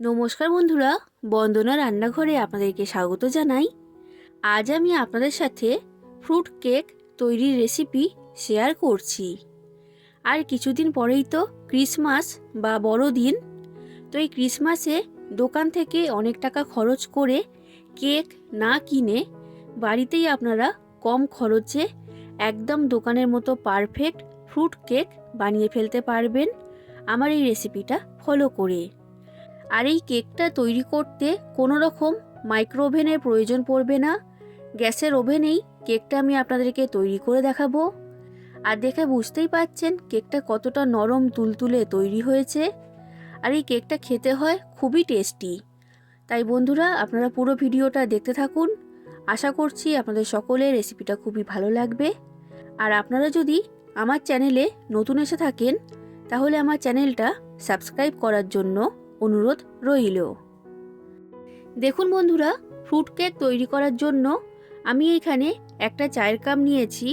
নমস্কার বন্ধুরা, বন্দনা রান্নাঘরে আপনাদেরকে স্বাগত জানাই। আজ আমি আপনাদের সাথে ফ্রুট কেক তৈরির রেসিপি শেয়ার করছি। আর কিছুদিন পরেই তো ক্রিসমাস বা বড়দিন। তো এই ক্রিসমাসে দোকান থেকে অনেক টাকা খরচ করে কেক না কিনে বাড়িতেই আপনারা কম খরচে একদম দোকানের মতো পারফেক্ট ফ্রুট কেক বানিয়ে ফেলতে পারবেন আমার এই রেসিপিটা ফলো করে। আর এই কেকটা তৈরি করতে কোনো রকম মাইক্রো ওভেনের প্রয়োজন পড়বে না। গ্যাসের ওভেনেই কেকটা আমি আপনাদেরকে তৈরি করে দেখাবো। আর দেখে বুঝতেই পাচ্ছেন কেকটা কতটা নরম তুলতুলে তৈরি হয়েছে। আর এই কেকটা খেতে হয় খুবই টেস্টি। তাই বন্ধুরা, আপনারা পুরো ভিডিওটা দেখতে থাকুন। আশা করছি আপনাদের সকলের রেসিপিটা খুবই ভালো লাগবে। আর আপনারা যদি আমার চ্যানেলে নতুন এসে থাকেন তাহলে আমার চ্যানেলটা সাবস্ক্রাইব করার জন্য অনুরোধ রইল। দেখুন বন্ধুরা, ফ্রুট কেক তৈরি করার জন্য আমি এখানে একটা চায়ের কাপ নিয়েছি।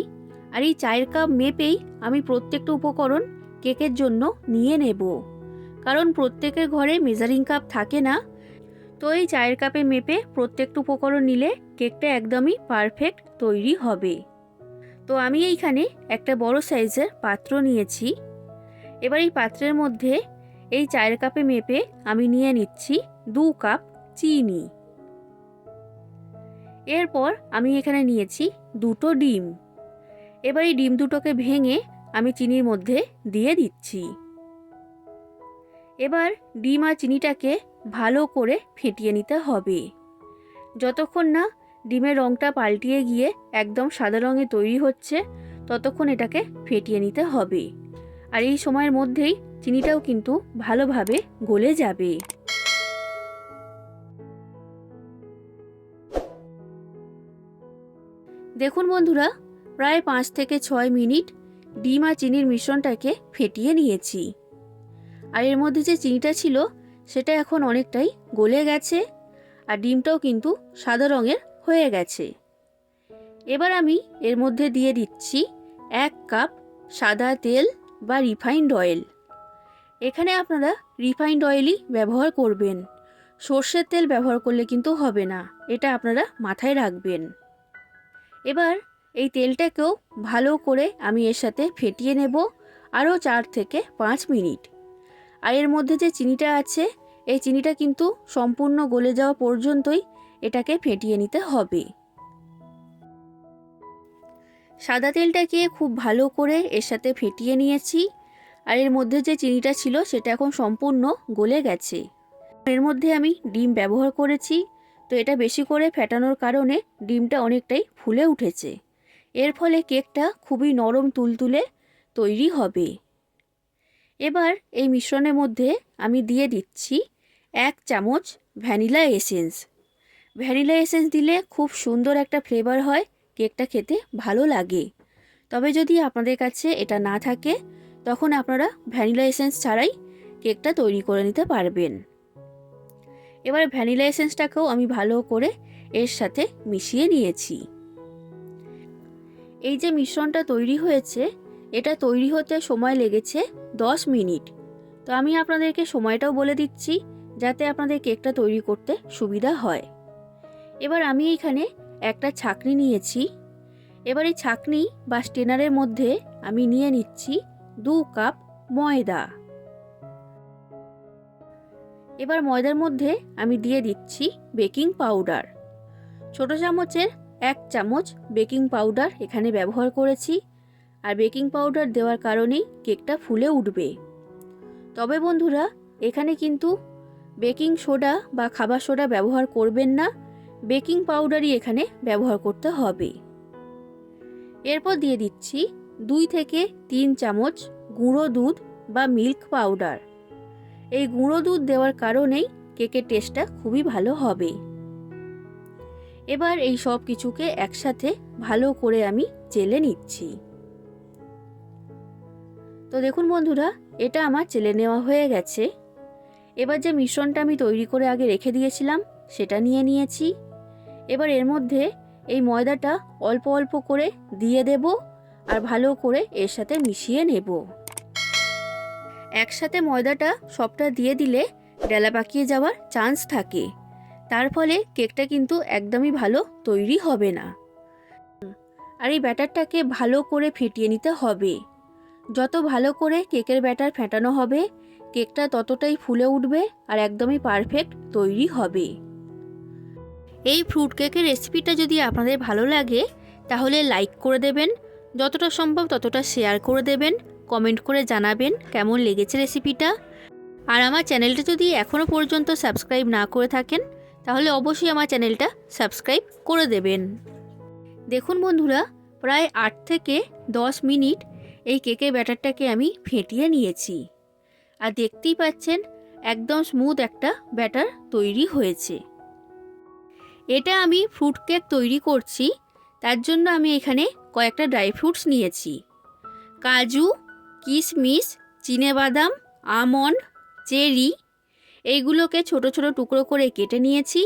আর এই চায়ের কাপ মেপেই আমি প্রত্যেকটা উপকরণ কেকের জন্য নিয়ে নেব, কারণ প্রত্যেকের ঘরে মেজারিং কাপ থাকে না। তো এই চায়ের কাপে মেপে প্রত্যেকটা উপকরণ নিলে কেকটা একদমই পারফেক্ট তৈরি হবে। তো আমি এইখানে একটা বড় সাইজের পাত্র নিয়েছি। এবার এই পাত্রের মধ্যে এই চায়ের কাপে মেপে আমি নিয়ে নিচ্ছি 2 কাপ চিনি। এরপর আমি এখানে নিয়েছি 2টো ডিম। এবার এই ডিম দুটোকে ভেঙে আমি চিনির মধ্যে দিয়ে দিচ্ছি। এবার ডিম আর চিনিটাকে ভালো করে ফেটিয়ে নিতে হবে। যতক্ষণ না ডিমের রঙটা পাল্টিয়ে গিয়ে একদম সাদা রঙে তৈরি হচ্ছে ততক্ষণ এটাকে ফেটিয়ে নিতে হবে। আর এই সময়ের মধ্যেই চিনিটাও কিন্তু ভালোভাবে গলে যাবে। দেখুন বন্ধুরা, প্রায় 5 থেকে 6 মিনিট ডিম আর চিনির মিশ্রণটাকে ফেটিয়ে নিয়েছি। আর এর মধ্যে যে চিনিটা ছিল সেটা এখন অনেকটাই গলে গেছে। আর ডিমটাও কিন্তু সাদা রঙের হয়ে গেছে। এবার আমি এর মধ্যে দিয়ে দিচ্ছি 1 কাপ সাদা তেল বা রিফাইন্ড অয়েল। এখানে আপনারা রিফাইন্ড অয়েলই ব্যবহার করবেন, সর্ষের তেল ব্যবহার করলে কিন্তু হবে না, এটা আপনারা মাথায় রাখবেন। এবার এই তেলটাকেও ভালো করে আমি এর সাথে ফেটিয়ে নেব আরও 4 থেকে 5 মিনিট। আর এর মধ্যে যে চিনিটা আছে এই চিনিটা কিন্তু সম্পূর্ণ গলে যাওয়া পর্যন্তই এটাকে ফেটিয়ে নিতে হবে। সাদা তেলটাকে খুব ভালো করে এর সাথে ফেটিয়ে নিয়েছি। আর এর মধ্যে যে চিনিটা ছিল সেটা এখন সম্পূর্ণ গলে গেছে। এর মধ্যে আমি ডিম ব্যবহার করেছি, তো এটা বেশি করে ফেটানোর কারণে ডিমটা অনেকটাই ফুলে উঠেছে। এর ফলে কেকটা খুবই নরম তুলতুলে তৈরি হবে। এবার এই মিশ্রণের মধ্যে আমি দিয়ে দিচ্ছি 1 চামচ ভ্যানিলা এসেন্স। ভ্যানিলা এসেন্স দিলে খুব সুন্দর একটা ফ্লেভার হয়, কেকটা খেতে ভালো লাগে। তবে যদি আপনাদের কাছে এটা না থাকে তখন আপনারা ভ্যানিলা এসেন্স ছাড়াই কেকটা তৈরি করে নিতে পারবেন। এবার ভ্যানিলা এসেন্সটাকেও আমি ভালো করে এর সাথে মিশিয়ে নিয়েছি। এই যে মিশ্রণটা তৈরি হয়েছে এটা তৈরি হতে সময় লেগেছে 10 মিনিট। তো আমি আপনাদেরকে সময়টাও বলে দিচ্ছি যাতে আপনাদের কেকটা তৈরি করতে সুবিধা হয়। এবার আমি এখানে একটা ছাঁকনি নিয়েছি। এবার এই ছাঁকনি বা স্টেনারের মধ্যে আমি নিয়ে নিচ্ছি 2 কাপ ময়দা। এবার ময়দার মধ্যে আমি দিয়ে দিচ্ছি বেকিং পাউডার। ছোট চামচের 1 চামচ বেকিং পাউডার এখানে ব্যবহার করেছি। আর বেকিং পাউডার দেওয়ার কারণেই কেকটা ফুলে উঠবে। তবে বন্ধুরা, এখানে কিন্তু বেকিং সোডা বা খাবার সোডা ব্যবহার করবেন না, বেকিং পাউডারই এখানে ব্যবহার করতে হবে। এরপর দিয়ে দিচ্ছি 2 থেকে 3 চামচ গুঁড়ো দুধ বা মিল্ক পাউডার। এই গুঁড়ো দুধ দেওয়ার কারণেই কেকের টেস্টটা খুবই ভালো হবে। এবার এই সব কিছুকে একসাথে ভালো করে আমি চেলে নিচ্ছি। তো দেখুন বন্ধুরা, এটা আমার চেলে নেওয়া হয়ে গেছে। এবার যে মিশ্রণটা আমি তৈরি করে আগে রেখে দিয়েছিলাম সেটা নিয়ে নিয়েছি। এবার এর মধ্যে এই ময়দাটা অল্প অল্প করে দিয়ে দেব আর ভালো করে এর সাথে মিশিয়ে নেব। একসাথে ময়দাটা সবটা দিয়ে দিলে ডেলা পাকিয়ে যাওয়ার চান্স থাকে, তার ফলে কেকটা কিন্তু একদমই ভালো তৈরি হবে না। আর এই ব্যাটারটাকে ভালো করে ফেটিয়ে নিতে হবে। যত ভালো করে কেকের ব্যাটার ফেটানো হবে, কেকটা ততটাই ফুলে উঠবে আর একদমই পারফেক্ট তৈরি হবে। এই ফ্রুট কেকের রেসিপিটা যদি আপনাদের ভালো লাগে তাহলে লাইক করে দেবেন, যতটা সম্ভব ততটা শেয়ার করে দেবেন, কমেন্ট করে জানাবেন কেমন লেগেছে রেসিপিটা। আর আমার চ্যানেলটা যদি এখনও পর্যন্ত সাবস্ক্রাইব না করে থাকেন তাহলে অবশ্যই আমার চ্যানেলটা সাবস্ক্রাইব করে দেবেন। দেখুন বন্ধুরা, প্রায় 8 থেকে 10 মিনিট এই কেকের ব্যাটারটাকে আমি ফেটিয়ে নিয়েছি। আর দেখতেই পাচ্ছেন একদম স্মুথ একটা ব্যাটার তৈরি হয়েছে। এটা আমি ফ্রুট কেক তৈরি করছি, তার জন্য আমি এখানে কয়েকটা ড্রাই ফ্রুটস নিয়েছি। কাজু, কিশমিশ, চিনেবাদাম, আমন্ড, চেরি, এইগুলোকে ছোট ছোট টুকরো করে কেটে নিয়েছি।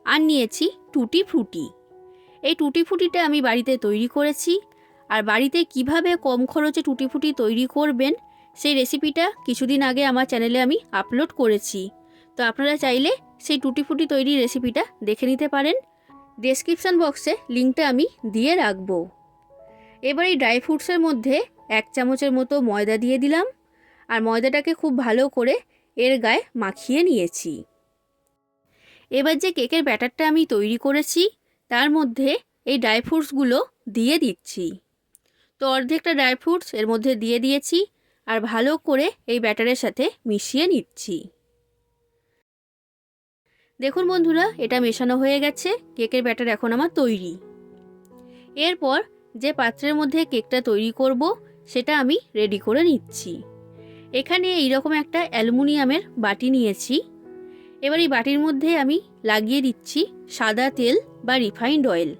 আর নিয়েছি টুটি ফ্রুটি। এই টুটি ফ্রুটিটা আমি বাড়িতে তৈরি করেছি। আর বাড়িতে কিভাবে কম খরচে টুটি ফ্রুটি তৈরি করবেন সেই রেসিপিটা কিছুদিন আগে আমার চ্যানেলে আমি আপলোড করেছি। তো আপনারা চাইলে সেই টুটি ফ্রুটি তৈরির রেসিপিটা দেখে নিতে পারেন। ডেসক্রিপশান বক্সে লিঙ্কটা আমি দিয়ে রাখবো। এবার এই ড্রাই ফ্রুটসের মধ্যে 1 চামচের মতো ময়দা দিয়ে দিলাম। আর ময়দাটাকে খুব ভালো করে এর গায়ে মাখিয়ে নিয়েছি। এবার যে কেকের ব্যাটারটা আমি তৈরি করেছি তার মধ্যে এই ড্রাই ফ্রুটসগুলো দিয়ে দিচ্ছি। তো অর্ধেকটা ড্রাই ফ্রুটস এর মধ্যে দিয়ে দিয়েছি আর ভালো করে এই ব্যাটারের সাথে মিশিয়ে নিচ্ছি। দেখুন বন্ধুরা, এটা মেশানো হয়ে গেছে। কেকের ব্যাটার এখন আমার তৈরি। এরপর যে পাত্রের মধ্যে কেকটা তৈরি করব সেটা আমি রেডি করে নিচ্ছি। এখানে এইরকম একটা অ্যালুমিনিয়ামের বাটি নিয়েছি। এবার এই বাটির মধ্যে আমি লাগিয়ে দিচ্ছি সাদা তেল বা রিফাইন্ড অয়েল।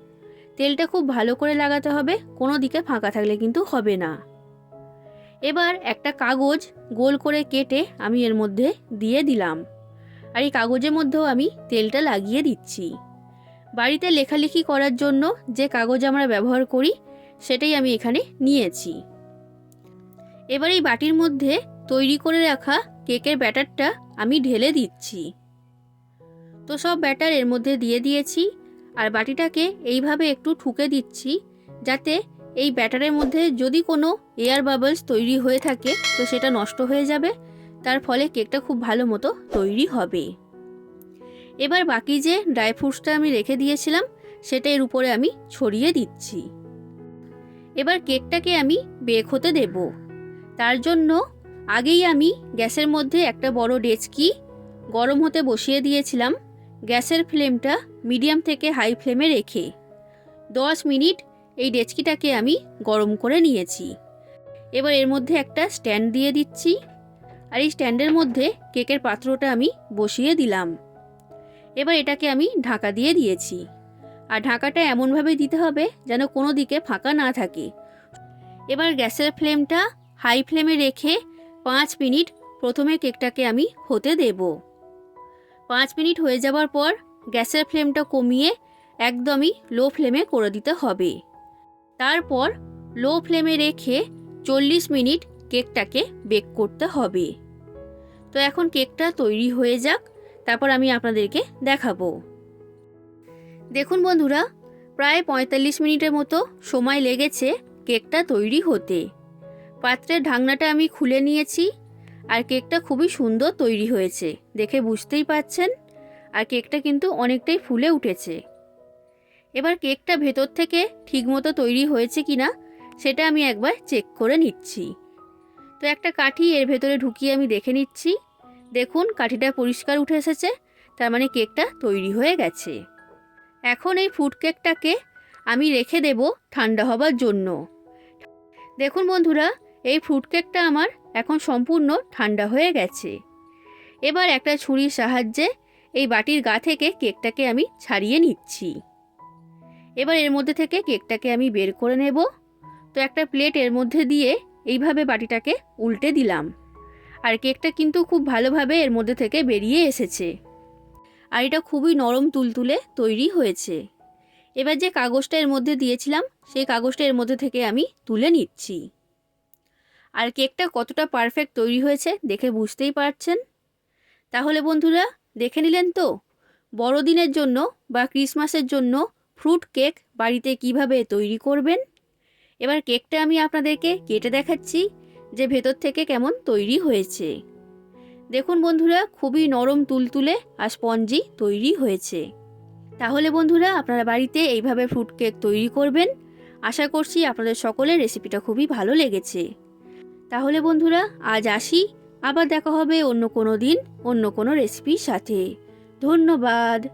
তেলটা খুব ভালো করে লাগাতে হবে, কোনো দিকে ফাঁকা থাকলে কিন্তু হবে না। এবার একটা কাগজ গোল করে কেটে আমি এর মধ্যে দিয়ে দিলাম। আর এই কাগজের মধ্যেও আমি তেলটা লাগিয়ে দিচ্ছি। বাড়িতে লেখালেখি করার জন্য যে কাগজ আমরা ব্যবহার করি সেটাই আমি এখানে নিয়েছি। এবার এই বাটির মধ্যে তৈরি করে রাখা কেকের ব্যাটারটা আমি ঢেলে দিচ্ছি। তো সব ব্যাটার এর মধ্যে দিয়ে দিয়েছি। আর বাটিটাকে এইভাবে একটু ঠুকে দিচ্ছি যাতে এই ব্যাটারের মধ্যে যদি কোনো এয়ার বাবলস তৈরি হয়ে থাকে তো সেটা নষ্ট হয়ে যাবে, তার ফলে কেকটা খুব ভালো মতো তৈরি হবে। এবার বাকি যে ড্রাই ফ্রুটসটা আমি রেখে দিয়েছিলাম সেটা এর উপরে আমি ছড়িয়ে দিচ্ছি। এবার কেকটাকে আমি বেক হতে দেব। তার জন্য আগেই আমি গ্যাসের মধ্যে একটা বড় ডেচকি গরম হতে বসিয়ে দিয়েছিলাম। গ্যাসের ফ্লেমটা মিডিয়াম থেকে হাই ফ্লেমে রেখে 10 মিনিট এই ডেচকিটাকে আমি গরম করে নিয়েছি। এবার এর মধ্যে একটা স্ট্যান্ড দিয়ে দিচ্ছি। আর এই স্ট্যান্ডের মধ্যে কেকের পাত্রটা আমি বসিয়ে দিলাম। এবার এটাকে আমি ঢাকা দিয়ে দিয়েছি। আর ঢাকাটা এমনভাবে দিতে হবে যেন কোনো দিকে ফাঁকা না থাকে। এবার গ্যাসের ফ্লেমটা হাই ফ্লেমে রেখে 5 মিনিট প্রথমে কেকটাকে আমি হতে দেব। 5 মিনিট হয়ে যাওয়ার পর গ্যাসের ফ্লেমটা কমিয়ে একদমই লো ফ্লেমে করে দিতে হবে। তারপর লো ফ্লেমে রেখে 40 মিনিট কেকটাকে বেক করতে হবে। তো এখন কেকটা তৈরি হয়ে যাক, তারপর আমি আপনাদেরকে দেখাবো। দেখুন বন্ধুরা, প্রায় 45 মিনিটের মতো সময় লেগেছে কেকটা তৈরি হতে। পাত্রের ঢাকনাটা আমি খুলে নিয়েছি। আর কেকটা খুবই সুন্দর তৈরি হয়েছে, দেখে বুঝতেই পাচ্ছেন। আর কেকটা কিন্তু অনেকটাই ফুলে উঠেছে। এবার কেকটা ভেতর থেকে ঠিকমতো তৈরি হয়েছে কিনা সেটা আমি একবার চেক করে নিচ্ছি। তো একটা কাঠি এর ভেতরে ঢুকিয়ে আমি দেখে নিচ্ছি। দেখুন কাঠিটা পরিষ্কার উঠে এসেছে, তার মানে কেকটা তৈরি হয়ে গেছে। এখন এই ফ্রুট কেকটাকে আমি রেখে দেব ঠান্ডা হবার জন্য। দেখুন বন্ধুরা, এই ফ্রুট কেকটা আমার এখন সম্পূর্ণ ঠান্ডা হয়ে গেছে। এবার একটা ছুরির সাহায্যে এই বাটির গা থেকে কেকটাকে আমি ছাড়িয়ে নিচ্ছি। এবার এর মধ্যে থেকে কেকটাকে আমি বের করে নেব। তো একটা প্লেট এর মধ্যে দিয়ে এইভাবে বাটিটাকে উল্টে দিলাম। আর কেকটা কিন্তু খুব ভালোভাবে এর মধ্যে থেকে বেরিয়ে এসেছে। আর এটা খুবই নরম তুলতুলে তৈরি হয়েছে। এবার যে কাগজটা এর মধ্যে দিয়েছিলাম সেই কাগজটা এর মধ্যে থেকে আমি তুলে নিচ্ছি। আর কেকটা কতটা পারফেক্ট তৈরি হয়েছে দেখে বুঝতেই পারছেন। তাহলে বন্ধুরা দেখে নিলেন তো বড়দিনের জন্য বা ক্রিসমাসের জন্য ফ্রুট কেক বাড়িতে কিভাবে তৈরি করবেন। এবার কেকটা আমি আপনাদেরকে কেটে দেখাচ্ছি যে ভেতর থেকে কেমন তৈরি হয়েছে। দেখুন বন্ধুরা খুবই নরম তুলতুলে আর স্পঞ্জি তৈরি হয়েছে। তাহলে বন্ধুরা আপনারা বাড়িতে এইভাবে ফ্রুট কেক তৈরি করবেন। আশা করছি আপনাদের সকলের রেসিপিটা খুবই ভালো লেগেছে। তাহলে বন্ধুরা আজ আসি, আবার দেখা হবে অন্য কোনো দিন অন্য কোনো রেসিপির সাথে। ধন্যবাদ।